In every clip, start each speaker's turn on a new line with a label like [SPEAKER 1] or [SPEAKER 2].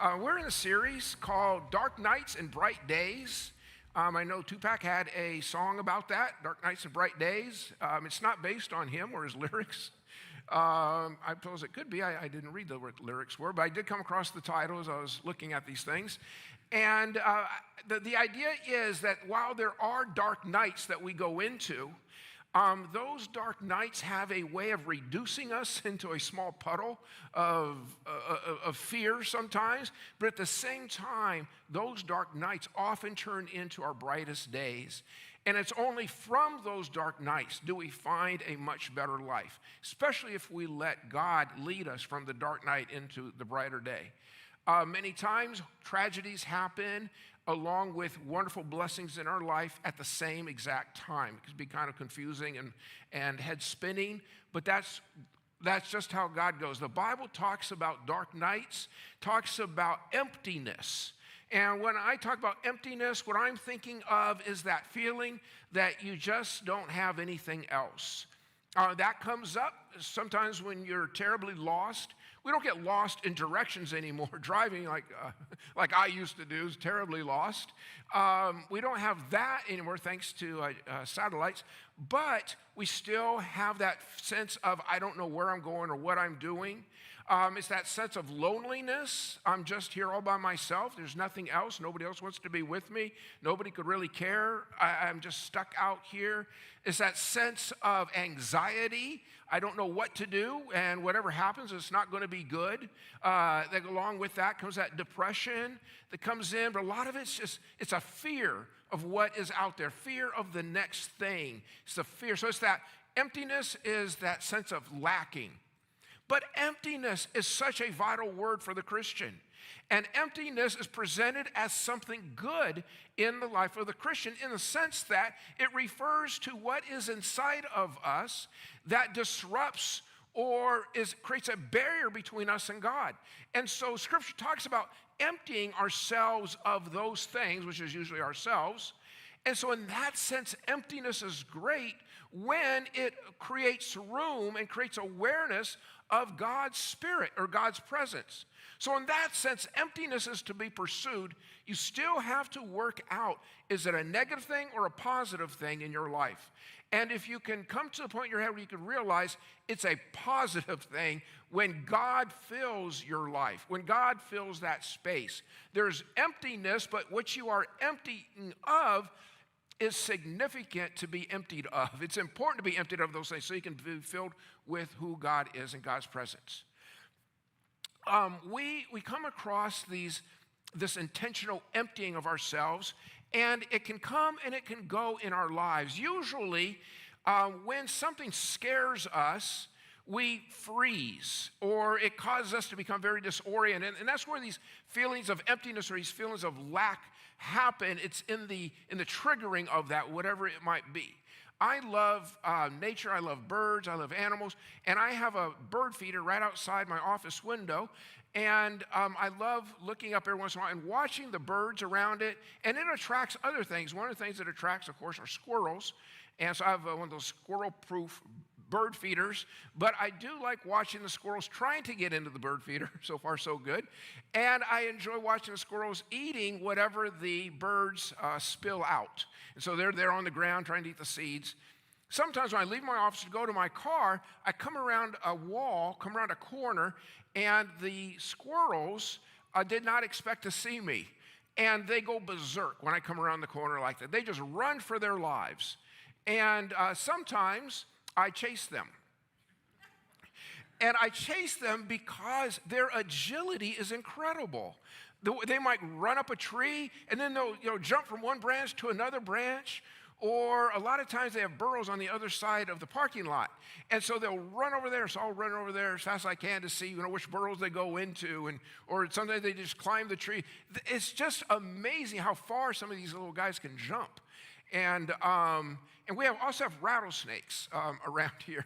[SPEAKER 1] We're in a series called Dark Nights and Bright Days. I know Tupac had a song about that, Dark Nights and Bright Days. It's not based on him or his lyrics. I suppose it could be. I didn't read what the lyrics were, but I did come across the title as I was looking at these things. And the idea is that while there are dark nights that we go into, those dark nights have a way of reducing us into a small puddle of fear sometimes, but at the same time, those dark nights often turn into our brightest days. And it's only from those dark nights do we find a much better life, especially if we let God lead us from the dark night into the brighter day. Many times, tragedies happen along with wonderful blessings in our life at the same exact time. It can be kind of confusing and head spinning, but that's just how God goes. The Bible talks about dark nights, talks about emptiness. And when I talk about emptiness, what I'm thinking of is that feeling that you just don't have anything else. That comes up sometimes when you're terribly lost. We don't get lost in directions anymore, driving like I used to do, is terribly lost. We don't have that anymore thanks to satellites, but we still have that sense of I don't know where I'm going or what I'm doing. It's that sense of loneliness. I'm just here all by myself. There's nothing else. Nobody else wants to be with me. Nobody could really care. I'm just stuck out here. It's that sense of anxiety. I don't know what to do, and whatever happens, it's not going to be good. Along with that comes that depression that comes in, but a lot of it's a fear of what is out there, fear of the next thing. It's the fear. So it's that emptiness is that sense of lacking. But emptiness is such a vital word for the Christian. And emptiness is presented as something good in the life of the Christian in the sense that it refers to what is inside of us that disrupts or creates a barrier between us and God. And so Scripture talks about emptying ourselves of those things, which is usually ourselves. And so in that sense, emptiness is great when it creates room and creates awareness of God's Spirit or God's presence. So in that sense, emptiness is to be pursued. You still have to work out, is it a negative thing or a positive thing in your life? And if you can come to the point in your head where you can realize it's a positive thing when God fills your life, when God fills that space. There's emptiness, but what you are emptying of is significant to be emptied of. It's important to be emptied of those things so you can be filled with who God is in God's presence. We come across this intentional emptying of ourselves, and it can come and it can go in our lives. Usually, when something scares us, we freeze, or it causes us to become very disoriented, and that's where these feelings of emptiness or these feelings of lack happen. It's in the triggering of that, whatever it might be. I love nature, I love birds, I love animals, and I have a bird feeder right outside my office window, and I love looking up every once in a while and watching the birds around it, and it attracts other things. One of the things that attracts, of course, are squirrels, and so I have one of those squirrel-proof bird feeders, but I do like watching the squirrels trying to get into the bird feeder. So far, so good. And I enjoy watching the squirrels eating whatever the birds spill out. And so they're there on the ground trying to eat the seeds. Sometimes when I leave my office to go to my car, I come around a wall, come around a corner, and the squirrels did not expect to see me. And they go berserk when I come around the corner like that. They just run for their lives. And sometimes I chase them. And I chase them because their agility is incredible. They might run up a tree, and then they'll jump from one branch to another branch, or a lot of times they have burrows on the other side of the parking lot. And so they'll run over there, so I'll run over there as fast as I can to see which burrows they go into, or sometimes they just climb the tree. It's just amazing how far some of these little guys can jump. And we also have rattlesnakes around here.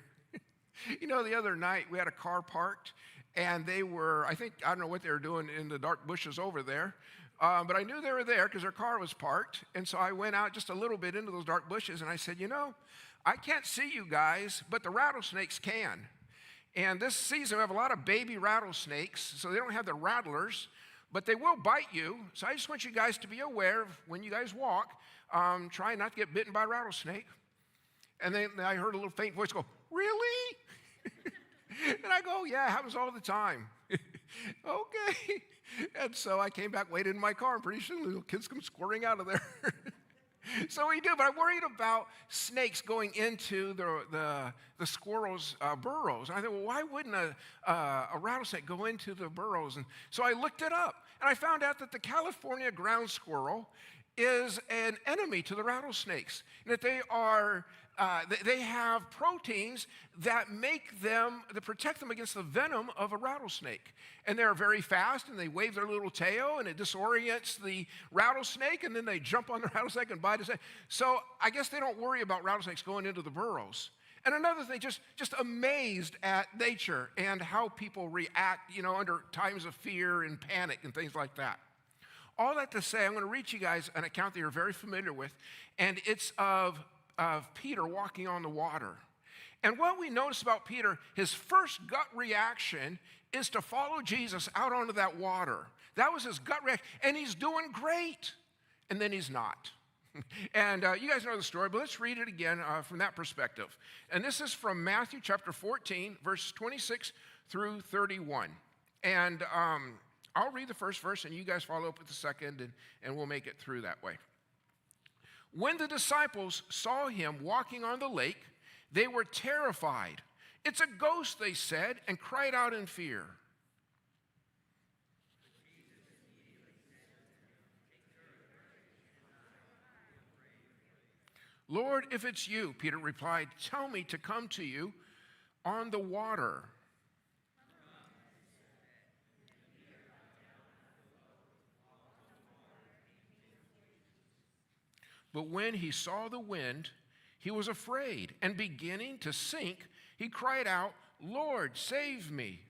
[SPEAKER 1] The other night we had a car parked, and they were, I don't know what they were doing in the dark bushes over there, but I knew they were there because their car was parked. And so I went out just a little bit into those dark bushes, and I said, I can't see you guys, but the rattlesnakes can. And this season we have a lot of baby rattlesnakes, so they don't have the rattlers, but they will bite you. So I just want you guys to be aware of when you guys walk, try not to get bitten by a rattlesnake. And then I heard a little faint voice go, really? And I go, yeah, it happens all the time. Okay. And so I came back, waited in my car, and pretty soon the little kids come squirting out of there. So we do, but I'm worried about snakes going into the squirrels' burrows. And I thought, well, why wouldn't a rattlesnake go into the burrows? And so I looked it up, and I found out that the California ground squirrel is an enemy to the rattlesnakes, and that they have proteins that protect them against the venom of a rattlesnake. And they're very fast, and they wave their little tail, and it disorients the rattlesnake, and then they jump on the rattlesnake and bite it. So I guess they don't worry about rattlesnakes going into the burrows. And another thing, just amazed at nature and how people react, under times of fear and panic and things like that. All that to say, I'm going to read you guys an account that you're very familiar with, and it's of Peter walking on the water. And what we notice about Peter, his first gut reaction is to follow Jesus out onto that water. That was his gut reaction, and he's doing great. And then he's not. And you guys know the story, but let's read it again from that perspective. And this is from Matthew chapter 14, verses 26 through 31. And I'll read the first verse, and you guys follow up with the second, and we'll make it through that way. When the disciples saw him walking on the lake, they were terrified. "It's a ghost," they said, and cried out in fear. "Lord, if it's you," Peter replied, "tell me to come to you on the water." But when he saw the wind, he was afraid, and beginning to sink, he cried out, "Lord, save me."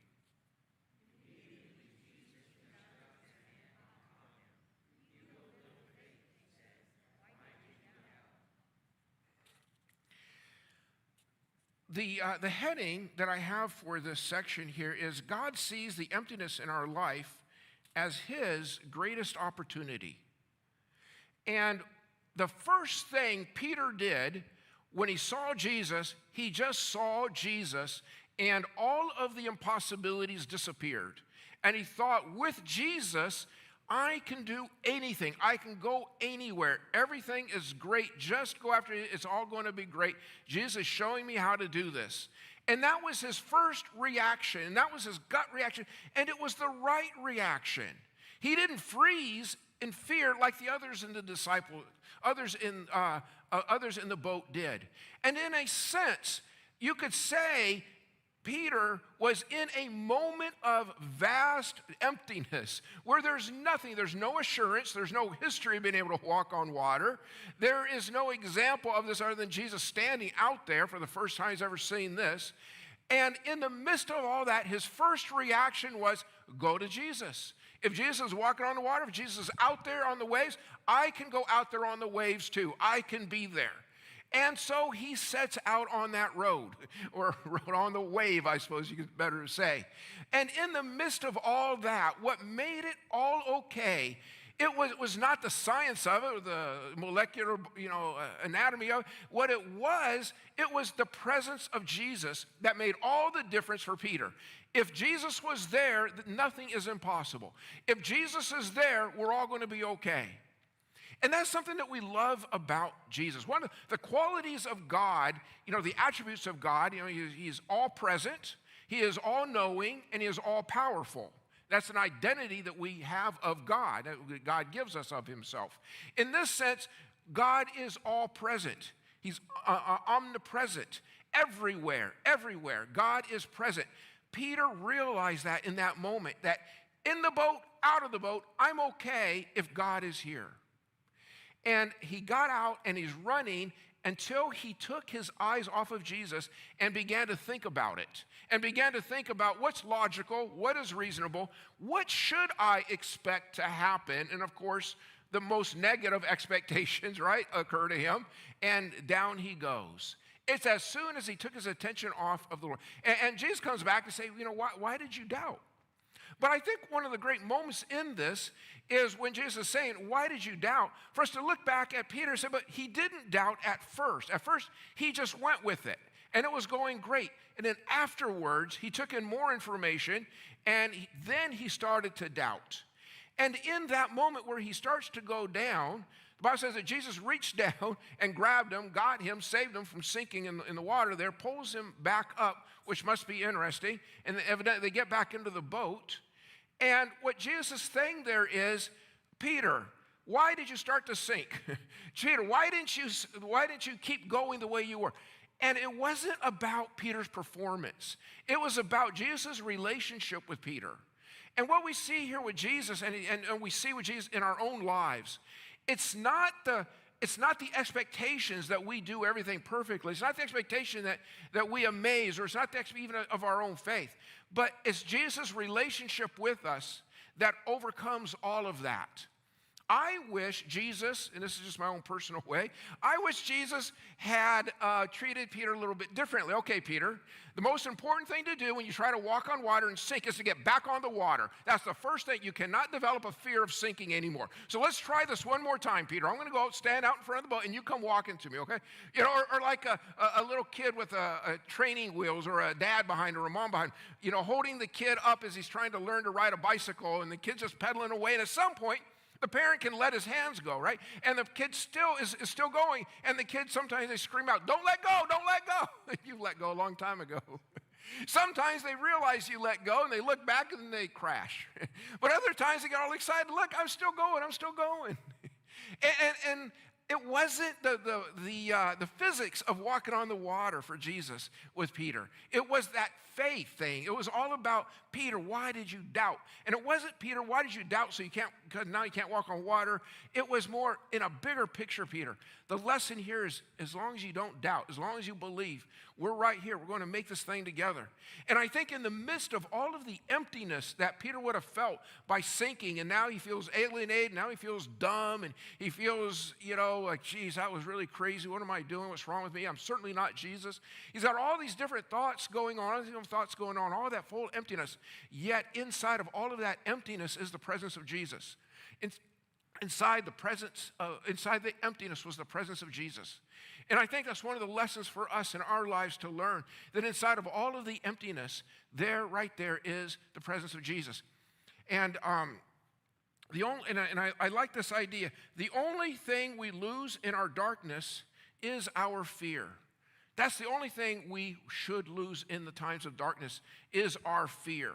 [SPEAKER 1] The heading that I have for this section here is God sees the emptiness in our life as his greatest opportunity. And the first thing Peter did when he saw Jesus, he just saw Jesus, and all of the impossibilities disappeared. And he thought, with Jesus, I can do anything. I can go anywhere. Everything is great. Just go after it. It's all going to be great. Jesus is showing me how to do this. And that was his first reaction. And that was his gut reaction. And it was the right reaction. He didn't freeze in fear like the others in the boat did. And in a sense, you could say Peter was in a moment of vast emptiness where there's nothing, there's no assurance, there's no history of being able to walk on water. There is no example of this other than Jesus standing out there for the first time he's ever seen this. And in the midst of all that, his first reaction was, go to Jesus. If Jesus is walking on the water, if Jesus is out there on the waves, I can go out there on the waves too. I can be there. And so he sets out on that road, or on the wave, I suppose you could better say. And in the midst of all that, what made it all okay, it was not the science of it, or the molecular, anatomy of it. What it was the presence of Jesus that made all the difference for Peter. If Jesus was there, nothing is impossible. If Jesus is there, we're all going to be okay. And that's something that we love about Jesus. One of the qualities of God, the attributes of God, he's all present, he is all knowing, and he is all powerful. That's an identity that we have of God, that God gives us of himself. In this sense, God is all present. He's omnipresent. Everywhere. God is present. Peter realized that in that moment, that in the boat, out of the boat, I'm okay if God is here. And he got out and he's running until he took his eyes off of Jesus and began to think about it. And began to think about what's logical, what is reasonable, what should I expect to happen? And of course, the most negative expectations, right, occur to him. And down he goes. It's as soon as he took his attention off of the Lord. And Jesus comes back and says, why did you doubt? But I think one of the great moments in this is when Jesus is saying, why did you doubt? For us to look back at Peter and say, but he didn't doubt at first. At first, he just went with it, and it was going great. And then afterwards, he took in more information, and then he started to doubt. And in that moment where he starts to go down, the Bible says that Jesus reached down and grabbed him, got him, saved him from sinking in the water there, pulls him back up, which must be interesting. And evidently they get back into the boat. And what Jesus is saying there is, Peter, why did you start to sink? Peter, why didn't you keep going the way you were? And it wasn't about Peter's performance. It was about Jesus' relationship with Peter. And what we see here with Jesus, and we see with Jesus in our own lives, it's not the expectations that we do everything perfectly. It's not the expectation that we amaze, or it's not the expectation even of our own faith. But it's Jesus' relationship with us that overcomes all of that. I wish Jesus, and this is just my own personal way, I wish Jesus had treated Peter a little bit differently. Okay, Peter, the most important thing to do when you try to walk on water and sink is to get back on the water. That's the first thing. You cannot develop a fear of sinking anymore. So let's try this one more time, Peter. I'm going to go out, stand out in front of the boat, and you come walking to me, okay? You know, or like a little kid with a training wheels, or a dad behind, or a mom behind, you know, holding the kid up as he's trying to learn to ride a bicycle, and the kid's just pedaling away, and at some point, the parent can let his hands go, right? And the kid still is still going. And the kids, sometimes they scream out, don't let go, don't let go. You let go a long time ago. Sometimes they realize you let go, and they look back and they crash. But other times they get all excited. Look, I'm still going, I'm still going. And it wasn't the physics of walking on the water for Jesus with Peter. It was that faith thing. It was all about, Peter, why did you doubt? And it wasn't, Peter, why did you doubt because now you can't walk on water? It was more in a bigger picture, Peter. The lesson here is, as long as you don't doubt, as long as you believe, we're right here. We're going to make this thing together. And I think in the midst of all of the emptiness that Peter would have felt by sinking, and now he feels alienated, now he feels dumb, and he feels, you know, like, geez, that was really crazy. What am I doing? What's wrong with me? I'm certainly not Jesus. He's got all these different thoughts going on, all that full emptiness. Yet inside of all of that emptiness is the presence of Jesus. Inside the emptiness was the presence of Jesus. And I think that's one of the lessons for us in our lives to learn, that inside of all of the emptiness, right there is the presence of Jesus. And I like this idea. The only thing we lose in our darkness is our fear. That's the only thing we should lose in the times of darkness, is our fear.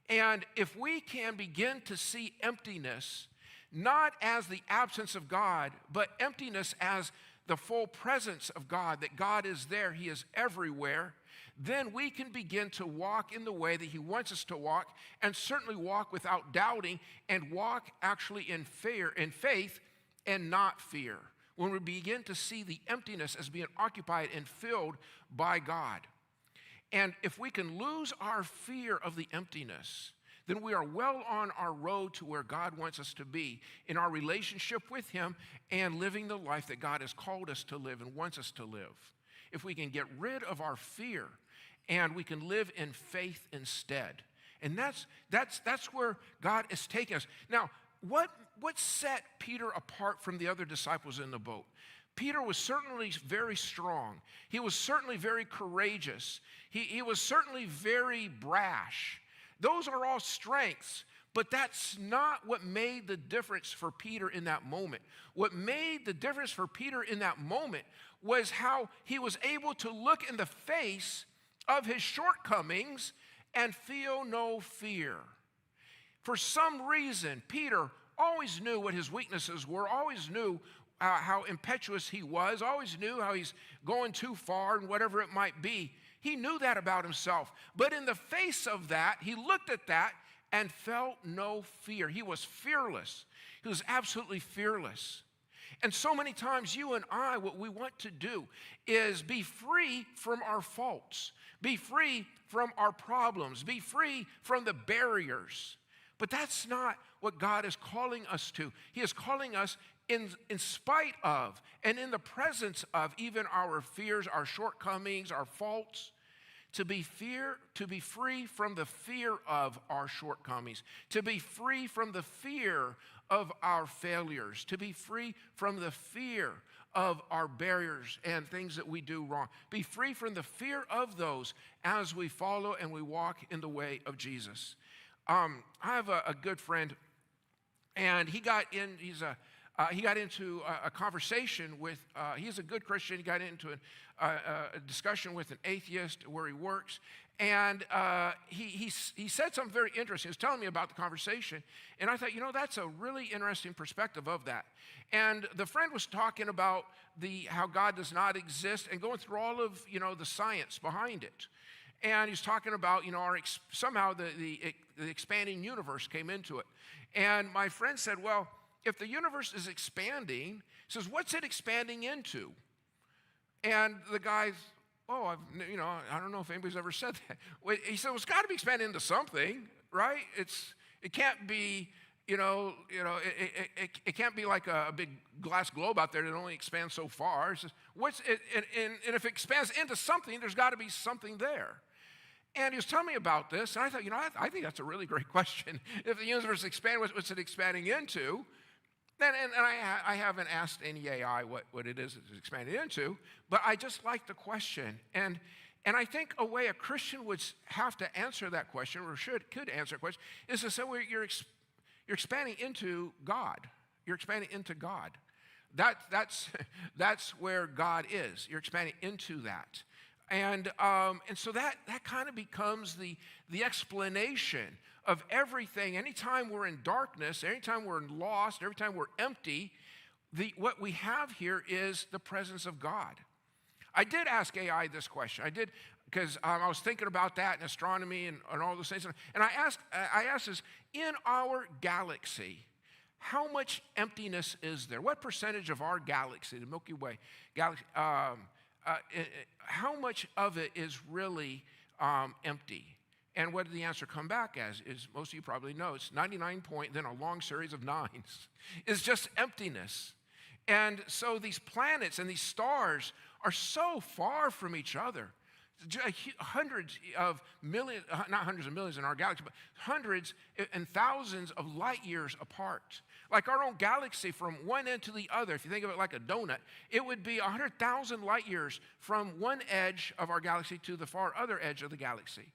[SPEAKER 1] And if we can begin to see emptiness, not as the absence of God, but emptiness as the full presence of God, that God is there, He is everywhere, then we can begin to walk in the way that He wants us to walk, and certainly walk without doubting, and walk actually in faith, and not fear. When we begin to see the emptiness as being occupied and filled by God. And if we can lose our fear of the emptiness, then we are well on our road to where God wants us to be in our relationship with Him, and living the life that God has called us to live and wants us to live. If we can get rid of our fear, and we can live in faith instead. And that's where God is taking us. Now, what set Peter apart from the other disciples in the boat? Peter was certainly very strong. He was certainly very courageous. He was certainly very brash. Those are all strengths, but that's not what made the difference for Peter in that moment. What made the difference for Peter in that moment was how he was able to look in the face of his shortcomings and feel no fear. For some reason, Peter always knew what his weaknesses were, always knew how impetuous he was, always knew how he's going too far and whatever it might be. He knew that about himself. But in the face of that, he looked at that and felt no fear. He was fearless. He was absolutely fearless. And so many times you and I, what we want to do is be free from our faults, be free from our problems, be free from the barriers. But that's not what God is calling us to. He is calling us in spite of and in the presence of even our fears, our shortcomings, our faults, to be free from the fear of our shortcomings, to be free from the fear of our failures, to be free from the fear of our barriers and things that we do wrong. Be free from the fear of those as we follow and we walk in the way of Jesus. I have a good friend, and he got into a conversation with, he's a good Christian. He got into a discussion with an atheist where he works. And he said something very interesting. He was telling me about the conversation. And I thought, that's a really interesting perspective of that. And the friend was talking about how God does not exist and going through all of, the science behind it. And he's talking about, somehow the expanding universe came into it. And my friend said, well, if the universe is expanding, he says, what's it expanding into? And the guy's, I don't know if anybody's ever said that. He said, well, it's got to be expanding into something, right? It can't be, it can't be like a big glass globe out there that only expands so far. He says, and if it expands into something, there's got to be something there. And he was telling me about this, and I thought, I think that's a really great question. If the universe expands, what's it expanding into? And I haven't asked any AI what it is it's expanding into, but I just like the question. And I think a way a Christian would have to answer that question, or could answer that question, is to say, well, you're expanding into God. You're expanding into God. That's where God is. You're expanding into that. And so that kind of becomes the explanation of everything. Anytime we're in darkness, anytime we're lost, every time we're empty, what we have here is the presence of God. I did ask AI this question. I did, because I was thinking about that and astronomy and all those things. And I asked this, in our galaxy, how much emptiness is there? What percentage of our galaxy, the Milky Way galaxy, how much of it is really empty? And what did the answer come back as? Is most of you probably know, it's 99 point, then a long series of nines. It's just emptiness. And so these planets and these stars are so far from each other. Hundreds of millions, not hundreds of millions in our galaxy, but hundreds and thousands of light years apart. Like our own galaxy from one end to the other, if you think of it like a donut, it would be 100,000 light years from one edge of our galaxy to the far other edge of the galaxy.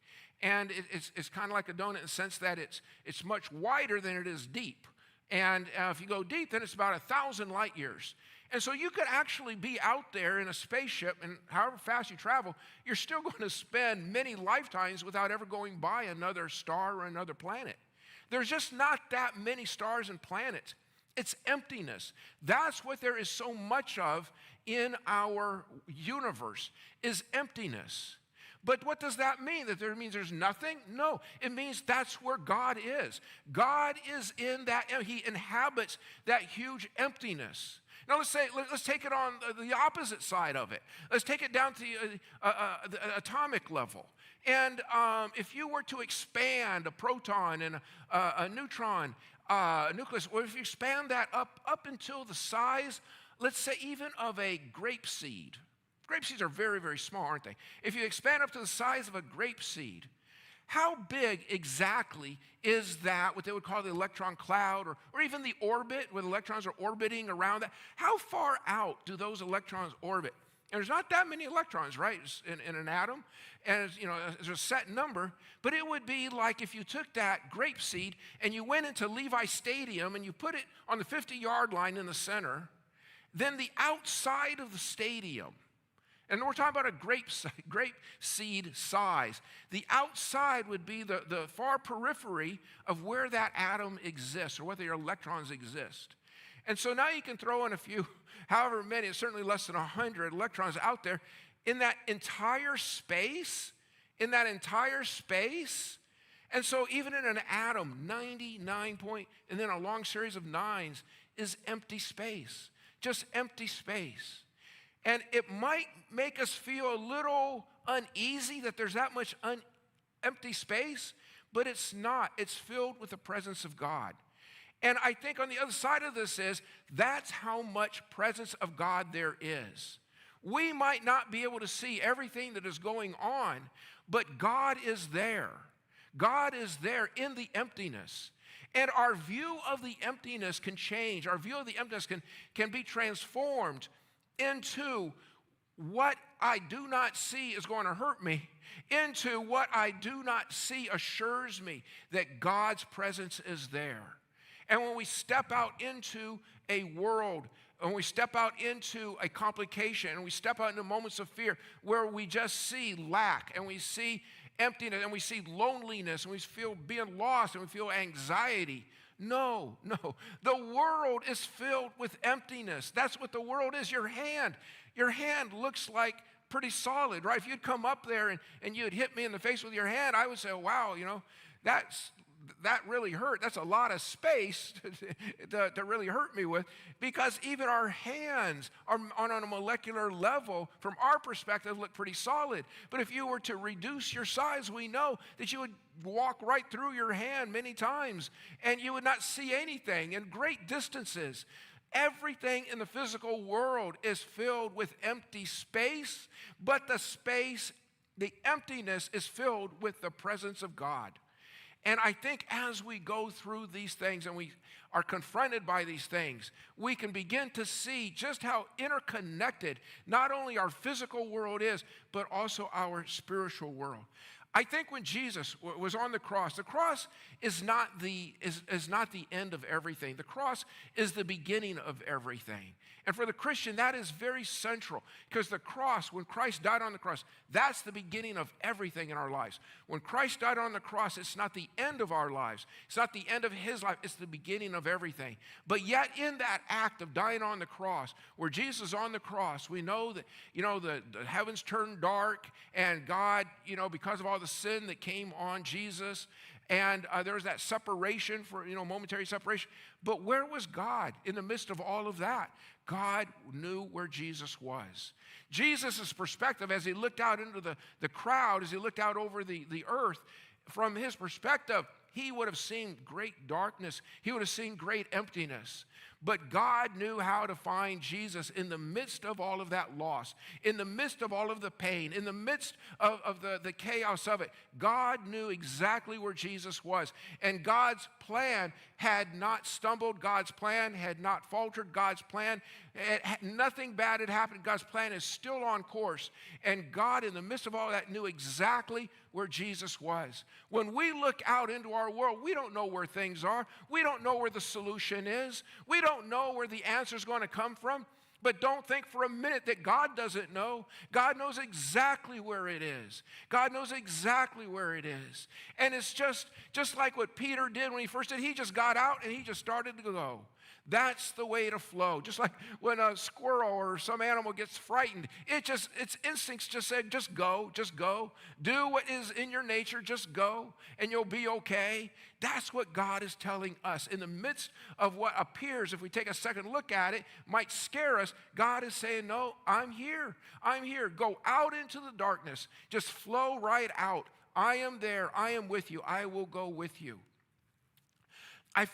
[SPEAKER 1] And it's kind of like a donut in the sense that it's much wider than it is deep. And if you go deep, then it's about 1,000 light years. And so you could actually be out there in a spaceship, and however fast you travel, you're still going to spend many lifetimes without ever going by another star or another planet. There's just not that many stars and planets. It's emptiness. That's what there is so much of in our universe, is emptiness. But what does that mean? That there means there's nothing? No, it means that's where God is. God is in that, he inhabits that huge emptiness. Now let's take it on the opposite side of it. Let's take it down to the atomic level. And if you were to expand a proton and a neutron, a nucleus, or if you expand that up until the size, let's say even of a grape seed. Grape seeds are very, very small, aren't they? If you expand up to the size of a grape seed, how big exactly is that, what they would call the electron cloud, or even the orbit, where the electrons are orbiting around that? How far out do those electrons orbit? And there's not that many electrons, right, in an atom. And there's a set number. But it would be like if you took that grape seed and you went into Levi Stadium and you put it on the 50-yard line in the center, then the outside of the stadium, and we're talking about a grape seed size. The outside would be the far periphery of where that atom exists, or where the electrons exist. And so now you can throw in a few, however many, it's certainly less than 100 electrons out there in that entire space, and so even in an atom, 99 point, and then a long series of nines is empty space, just empty space. And it might make us feel a little uneasy that there's that much empty space, but it's not. It's filled with the presence of God. And I think on the other side of this is, that's how much presence of God there is. We might not be able to see everything that is going on, but God is there. God is there in the emptiness. And our view of the emptiness can change. Our view of the emptiness can be transformed into what I do not see is going to hurt me, into what I do not see assures me that God's presence is there. And when we step out into a world, when we step out into a complication, and we step out into moments of fear where we just see lack, and we see emptiness, and we see loneliness, and we feel being lost, and we feel anxiety. No. The world is filled with emptiness. That's what the world is. Your hand looks like pretty solid, right? If you'd come up there and you'd hit me in the face with your hand, I would say, wow, that really hurt. That's a lot of space to really hurt me with, because even our hands are on a molecular level, from our perspective, look pretty solid. But if you were to reduce your size, we know that you would walk right through your hand many times, and you would not see anything in great distances. Everything in the physical world is filled with empty space, but the emptiness is filled with the presence of God. And I think as we go through these things and we are confronted by these things, we can begin to see just how interconnected not only our physical world is, but also our spiritual world. I think when Jesus was on the cross is not the end of everything. The cross is the beginning of everything. And for the Christian, that is very central, because the cross, when Christ died on the cross, that's the beginning of everything in our lives. When Christ died on the cross, it's not the end of our lives. It's not the end of his life. It's the beginning of everything. But yet in that act of dying on the cross, where Jesus is on the cross, we know that, the heavens turned dark, and God, because of all the sin that came on Jesus, and there was that separation for, momentary separation. But where was God in the midst of all of that? God knew where Jesus was. Jesus' perspective, as he looked out into the crowd, as he looked out over the earth, from his perspective, he would have seen great darkness. He would have seen great emptiness. But God knew how to find Jesus in the midst of all of that loss, in the midst of all of the pain, in the midst of the chaos of it. God knew exactly where Jesus was. And God's plan had not stumbled. God's plan had not faltered. God's plan, nothing bad had happened. God's plan is still on course. And God, in the midst of all that, knew exactly where Jesus was. When we look out into our world, we don't know where things are. We don't know where the solution is. We don't know where the answer is going to come from. But don't think for a minute that God doesn't know. God knows exactly where it is. God knows exactly where it is. And it's just like what Peter did when he first did. He just got out and he just started to go. That's the way to flow. Just like when a squirrel or some animal gets frightened, its instincts just said, just go. Do what is in your nature, just go, and you'll be okay. That's what God is telling us. In the midst of what appears, if we take a second look at it, might scare us, God is saying, no, I'm here. Go out into the darkness. Just flow right out. I am there. I am with you. I will go with you. I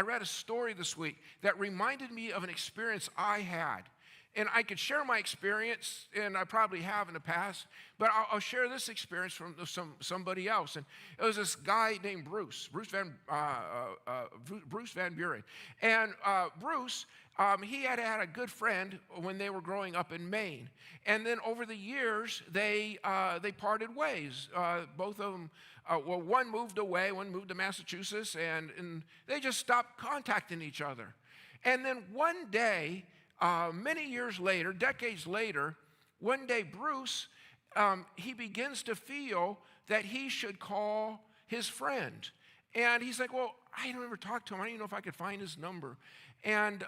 [SPEAKER 1] read a story this week that reminded me of an experience I had. And I could share my experience, and I probably have in the past, but I'll share this experience from somebody else. And it was this guy named Bruce Van Buren. And Bruce, he had a good friend when they were growing up in Maine. And then over the years, they parted ways. Both of them, one moved away, one moved to Massachusetts, and they just stopped contacting each other. And then one day, many years later, decades later, one day Bruce, he begins to feel that he should call his friend. And he's like, well, I don't ever talk to him. I don't even know if I could find his number. And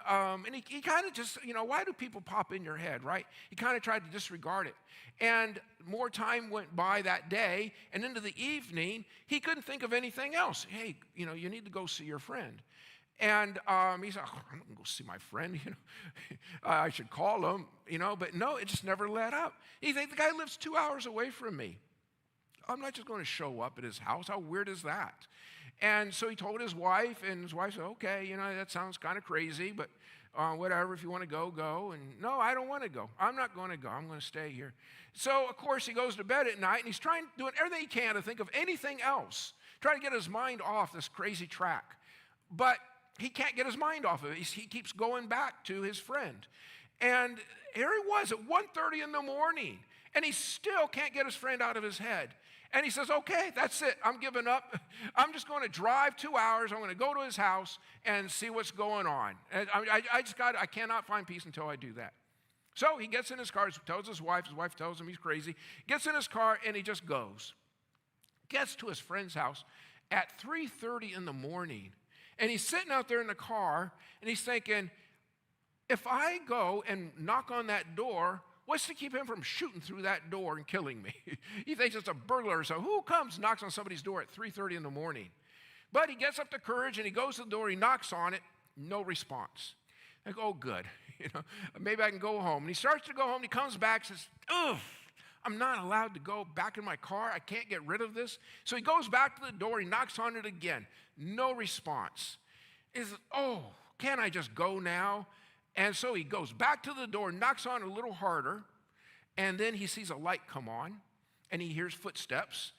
[SPEAKER 1] he kind of just, why do people pop in your head, right? He kind of tried to disregard it. And more time went by that day, and into the evening, he couldn't think of anything else. Hey, you need to go see your friend. And he said, I'm going to go see my friend, I should call him, but no, it just never let up. He thinks, the guy lives 2 hours away from me. I'm not just going to show up at his house. How weird is that? And so he told his wife, and his wife said, okay, that sounds kind of crazy, but whatever, if you want to go, go. And no, I don't want to go. I'm not going to go. I'm going to stay here. So, of course, he goes to bed at night, and he's doing everything he can to think of anything else, trying to get his mind off this crazy track. But he can't get his mind off of it. He keeps going back to his friend. And here he was at 1:30 in the morning, and he still can't get his friend out of his head. And he says, okay, that's it. I'm giving up. I'm just going to drive 2 hours. I'm going to go to his house and see what's going on. And I cannot find peace until I do that. So he gets in his car, tells his wife tells him he's crazy, gets in his car, and he just goes. Gets to his friend's house at 3:30 in the morning. And he's sitting out there in the car, and he's thinking, if I go and knock on that door, what's to keep him from shooting through that door and killing me? He thinks it's a burglar, so who comes, knocks on somebody's door at 3:30 in the morning? But he gets up the courage, and he goes to the door, he knocks on it, no response. I go, oh, good, maybe I can go home. And he starts to go home, and he comes back and says, ugh, I'm not allowed to go back in my car. I can't get rid of this. So he goes back to the door, he knocks on it again, no response. He says, oh, can't I just go now? And so he goes back to the door, knocks on it a little harder, and then he sees a light come on, and he hears footsteps,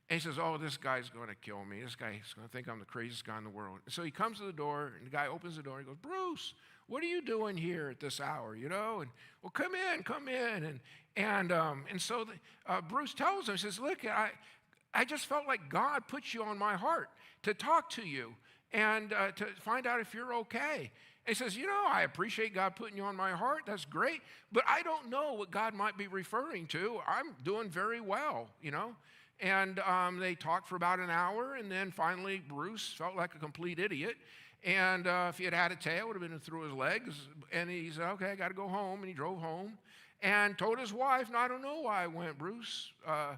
[SPEAKER 1] and he says, oh, this guy's going to kill me. This guy's going to think I'm the craziest guy in the world. And so he comes to the door, and the guy opens the door, and he goes, Bruce, what are you doing here at this hour, And, well, come in. And so Bruce tells him, he says, look, I just felt like God put you on my heart to talk to you and to find out if you're okay. And he says, I appreciate God putting you on my heart. That's great. But I don't know what God might be referring to. I'm doing very well, And they talked for about an hour, and then finally Bruce felt like a complete idiot. And if he had had a tail, it would have been through his legs. And he said, okay, I got to go home. And he drove home and told his wife, no, I don't know why I went, Bruce. I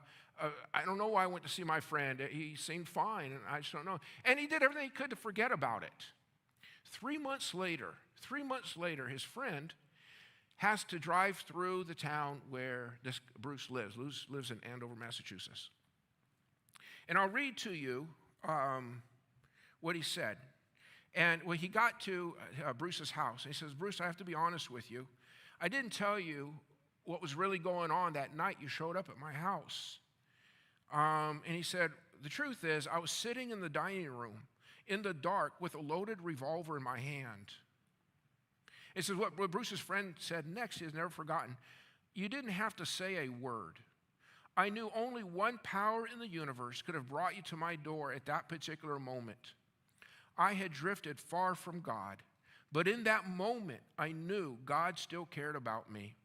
[SPEAKER 1] don't know why I went to see my friend. He seemed fine, and I just don't know. And he did everything he could to forget about it. 3 months later, his friend has to drive through the town where this Bruce lives. Bruce lives in Andover, Massachusetts. And I'll read to you what he said. And when he got to Bruce's house, he says, Bruce, I have to be honest with you. I didn't tell you what was really going on that night you showed up at my house. And he said, the truth is, I was sitting in the dining room in the dark with a loaded revolver in my hand. It says what Bruce's friend said next, he has never forgotten. You didn't have to say a word. I knew only one power in the universe could have brought you to my door at that particular moment. I had drifted far from God, but in that moment, I knew God still cared about me.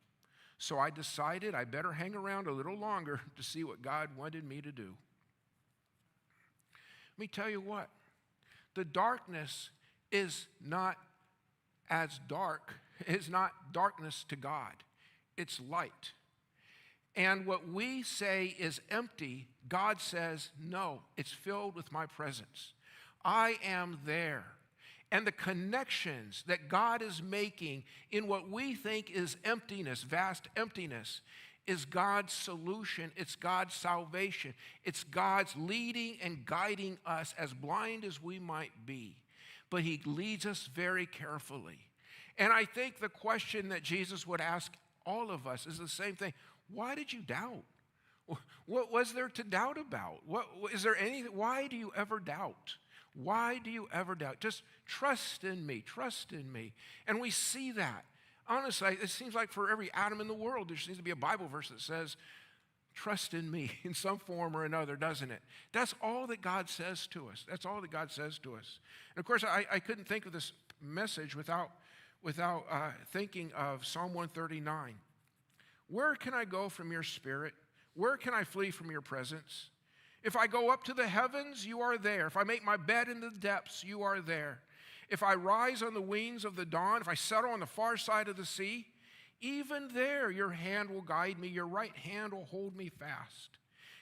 [SPEAKER 1] So I decided I better hang around a little longer to see what God wanted me to do. Let me tell you what. The darkness is not as dark. It's not darkness to God. It's light. And what we say is empty, God says, no, it's filled with my presence. I am there. And the connections that God is making in what we think is emptiness, vast emptiness, is God's solution. It's God's salvation. It's God's leading and guiding us, as blind as we might be. But he leads us very carefully. And I think the question that Jesus would ask all of us is the same thing. Why did you doubt? What was there to doubt about? Why do you ever doubt? Why do you ever doubt? Just trust in me, trust in me. And we see that. Honestly, it seems like for every atom in the world, there seems to be a Bible verse that says, trust in me in some form or another, doesn't it? That's all that God says to us. That's all that God says to us. And of course, I couldn't think of this message without thinking of Psalm 139. Where can I go from your spirit? Where can I flee from your presence? If I go up to the heavens, you are there. If I make my bed in the depths, you are there. If I rise on the wings of the dawn, if I settle on the far side of the sea, even there your hand will guide me, your right hand will hold me fast.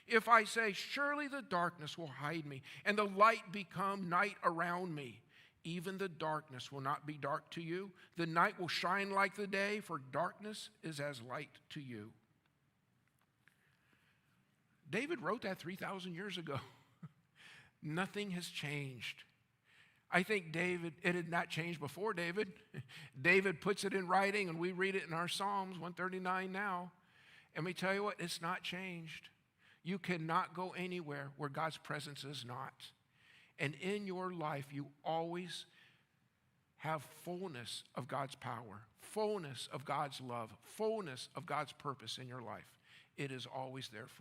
[SPEAKER 1] If I say, surely the darkness will hide me, and the light become night around me, even the darkness will not be dark to you. The night will shine like the day, for darkness is as light to you. David wrote that 3,000 years ago. Nothing has changed. I think David, it had not changed before David. David puts it in writing, and we read it in our Psalms 139 now. And we tell you what, it's not changed. You cannot go anywhere where God's presence is not. And in your life, you always have fullness of God's power, fullness of God's love, fullness of God's purpose in your life. It is always there